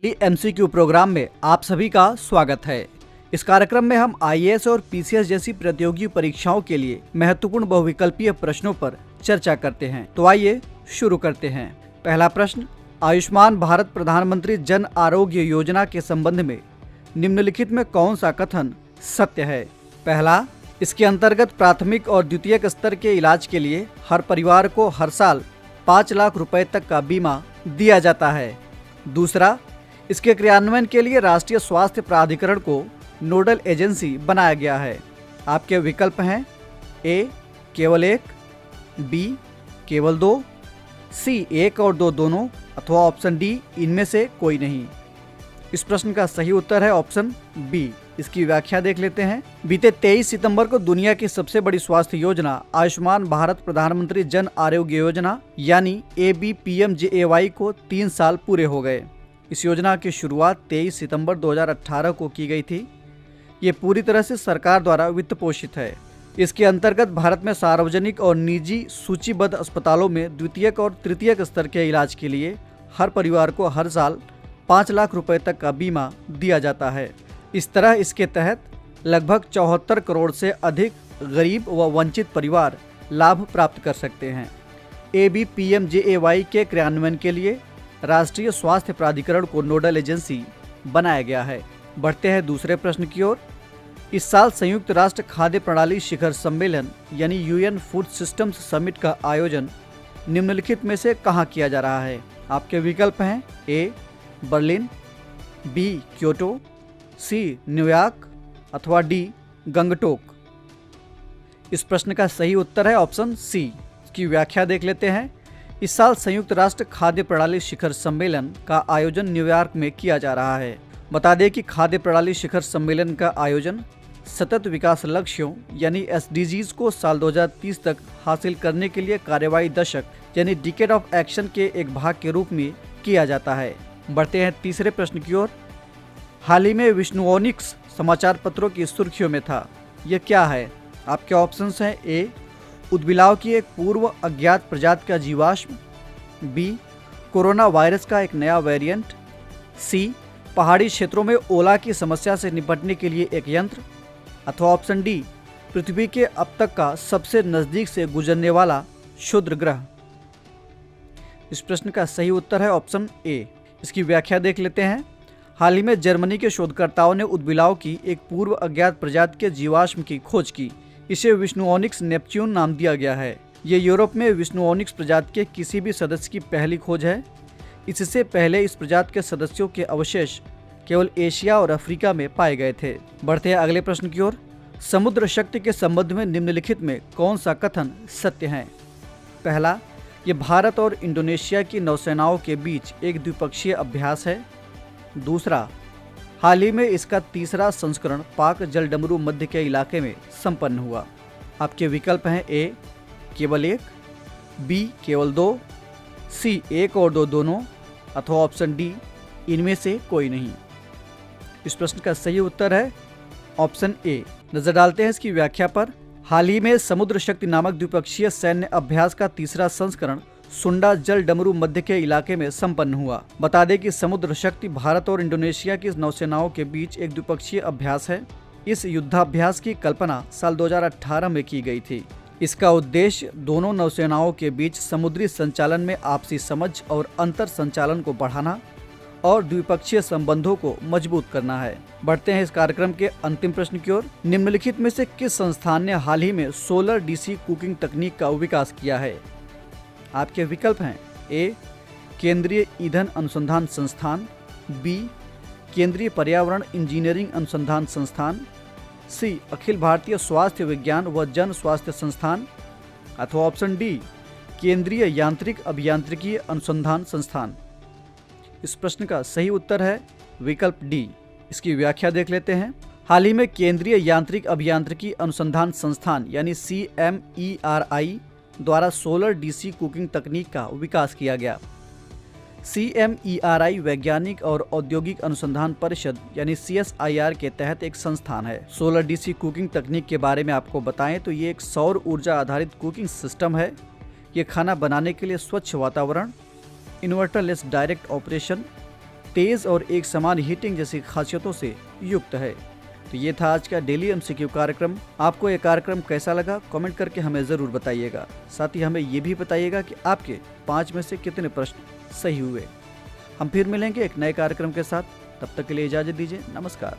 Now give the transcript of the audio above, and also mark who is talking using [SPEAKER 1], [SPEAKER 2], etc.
[SPEAKER 1] MCQ programme में आप सभी का स्वागत है। इस कार्यक्रम में हम IAS और PCS जैसी प्रतियोगी परीक्षाओं के लिए महत्वपूर्ण बहुविकल्पीय प्रश्नों पर चर्चा करते हैं। तो आइए शुरू करते हैं। पहला प्रश्न, आयुष्मान भारत प्रधानमंत्री जन आरोग्य योजना के संबंध में निम्नलिखित में कौन सा कथन सत्य है? पहला, इसके अंतर्गत प्राथमिक और द्वितीयक स्तर के इलाज के लिए हर परिवार को हर साल 5 लाख रुपए तक का बीमा दिया जाता है। दूसरा, इसके क्रियान्वयन के लिए राष्ट्रीय स्वास्थ्य प्राधिकरण को नोडल एजेंसी बनाया गया है। आपके विकल्प हैं ए केवल 1, बी केवल 2, सी 1 और 2 दोनों, अथवा ऑप्शन डी इनमें से कोई नहीं। इस प्रश्न का सही उत्तर है ऑप्शन बी। इसकी व्याख्या देख लेते हैं। बीते 23 सितंबर को दुनिया की सबसे बड़ी स्वास्थ्य योजना आयुष्मान भारत प्रधानमंत्री जन आरोग्य योजना यानी ABPMJAY को 3 साल पूरे हो गए। इस योजना की शुरुआत 23 सितंबर 2018 को की गई थी। ये पूरी तरह से सरकार द्वारा वित्त पोषित है। इसके अंतर्गत भारत में सार्वजनिक और निजी सूचीबद्ध अस्पतालों में द्वितीयक और तृतीयक स्तर के इलाज के लिए हर परिवार को हर साल 5 लाख रुपए तक का बीमा दिया जाता है। इस तरह इसके तहत लगभग 74 करोड़ से अधिक गरीब व वंचित परिवार लाभ प्राप्त कर सकते हैं। ABPMJAY के क्रियान्वयन के लिए राष्ट्रीय स्वास्थ्य प्राधिकरण को नोडल एजेंसी बनाया गया है। बढ़ते हैं दूसरे प्रश्न की ओर। इस साल संयुक्त राष्ट्र खाद्य प्रणाली शिखर सम्मेलन यानी UN फूड सिस्टम्स समिट का आयोजन निम्नलिखित में से कहाँ किया जा रहा है? आपके विकल्प हैं A Berlin, B Kyoto, C New York अथवा डी गंगटोक। इस प्रश्न का सही उत्तर है ऑप्शन सी। इसकी व्याख्या देख लेते हैं। इस साल संयुक्त राष्ट्र खाद्य प्रणाली शिखर सम्मेलन का आयोजन न्यूयॉर्क में किया जा रहा है। बता दें कि खाद्य प्रणाली शिखर सम्मेलन का आयोजन सतत विकास लक्ष्यों यानी SDGs को साल 2030 तक हासिल करने के लिए कार्यवाही दशक यानी डिकेड ऑफ एक्शन के एक भाग के रूप में किया जाता है। बढ़ते हैं तीसरे प्रश्न की ओर। हाल ही में विष्णुओनिक्स समाचार पत्रों की सुर्खियों में था। यह क्या है? आपके ऑप्शंस हैं ए उदबिलाव की एक पूर्व अज्ञात प्रजाति का जीवाश्म, बी कोरोना वायरस का एक नया वेरिएंट, सी पहाड़ी क्षेत्रों में ओला की समस्या से निपटने के लिए एक यंत्र, अथवा ऑप्शन डी पृथ्वी के अब तक का सबसे नजदीक से गुजरने वाला क्षुद्र ग्रह। इस प्रश्न का सही उत्तर है ऑप्शन ए। इसकी व्याख्या देख लेते हैं। हाल ही में जर्मनी के शोधकर्ताओं ने उदबिलाव की एक पूर्व अज्ञात प्रजाति के जीवाश्म की खोज की। इसे विष्णुओनिक्स नेपच्यून नाम दिया गया है। ये यूरोप में विष्णुओनिक्स प्रजाति के किसी भी सदस्य की पहली खोज है। इससे पहले इस प्रजाति के सदस्यों के अवशेष केवल एशिया और अफ्रीका में पाए गए थे। बढ़ते हैं अगले प्रश्न की ओर। समुद्र शक्ति के संबंध में निम्नलिखित में कौन सा कथन सत्य है? पहला, ये भारत और इंडोनेशिया की नौसेनाओं के बीच एक द्विपक्षीय अभ्यास है। दूसरा, हाल ही में इसका तीसरा संस्करण पाक जलडमरू मध्य के इलाके में संपन्न हुआ। आपके विकल्प हैं ए केवल 1, बी केवल 2, सी 1 और 2 दोनों, अथवा ऑप्शन डी इनमें से कोई नहीं। इस प्रश्न का सही उत्तर है ऑप्शन ए। नजर डालते हैं इसकी व्याख्या पर। हाल ही में समुद्र शक्ति नामक द्विपक्षीय सैन्य अभ्यास का तीसरा संस्करण सुंडा जल डमरू मध्य के इलाके में संपन्न हुआ। बता दें कि समुद्र शक्ति भारत और इंडोनेशिया की नौसेनाओं के बीच एक द्विपक्षीय अभ्यास है। इस युद्धाभ्यास की कल्पना साल 2018 में की गई थी। इसका उद्देश्य दोनों नौसेनाओं के बीच समुद्री संचालन में आपसी समझ और अंतर संचालन को बढ़ाना और द्विपक्षीय संबंधों को मजबूत करना है। बढ़ते हैं इस कार्यक्रम के अंतिम प्रश्न की ओर। निम्नलिखित में से किस संस्थान ने हाल ही में सोलर DC कुकिंग तकनीक का विकास किया है? आपके विकल्प हैं ए केंद्रीय ईंधन अनुसंधान संस्थान, बी केंद्रीय पर्यावरण इंजीनियरिंग अनुसंधान संस्थान, सी अखिल भारतीय स्वास्थ्य विज्ञान व जन स्वास्थ्य संस्थान, अथवा ऑप्शन डी केंद्रीय यांत्रिक अभियांत्रिकी अनुसंधान संस्थान। इस प्रश्न का सही उत्तर है विकल्प डी। इसकी व्याख्या देख लेते हैं। हाल ही में केंद्रीय यांत्रिक अभियांत्रिकी अनुसंधान संस्थान यानी CMERI द्वारा सोलर DC कुकिंग तकनीक का विकास किया गया। CMERI वैज्ञानिक और औद्योगिक अनुसंधान परिषद यानी CSIR के तहत एक संस्थान है। सोलर DC कुकिंग तकनीक के बारे में आपको बताएं तो ये एक सौर ऊर्जा आधारित कुकिंग सिस्टम है। ये खाना बनाने के लिए स्वच्छ वातावरण, इन्वर्टरलेस डायरेक्ट ऑपरेशन, तेज और एक समान हीटिंग जैसी खासियतों से युक्त है। तो ये था आज का डेली एमसीक्यू कार्यक्रम। आपको ये कार्यक्रम कैसा लगा कमेंट करके हमें ज़रूर बताइएगा। साथ ही हमें ये भी बताइएगा कि आपके 5 में से कितने प्रश्न सही हुए। हम फिर मिलेंगे एक नए कार्यक्रम के साथ। तब तक के लिए इजाज़त दीजिए। नमस्कार।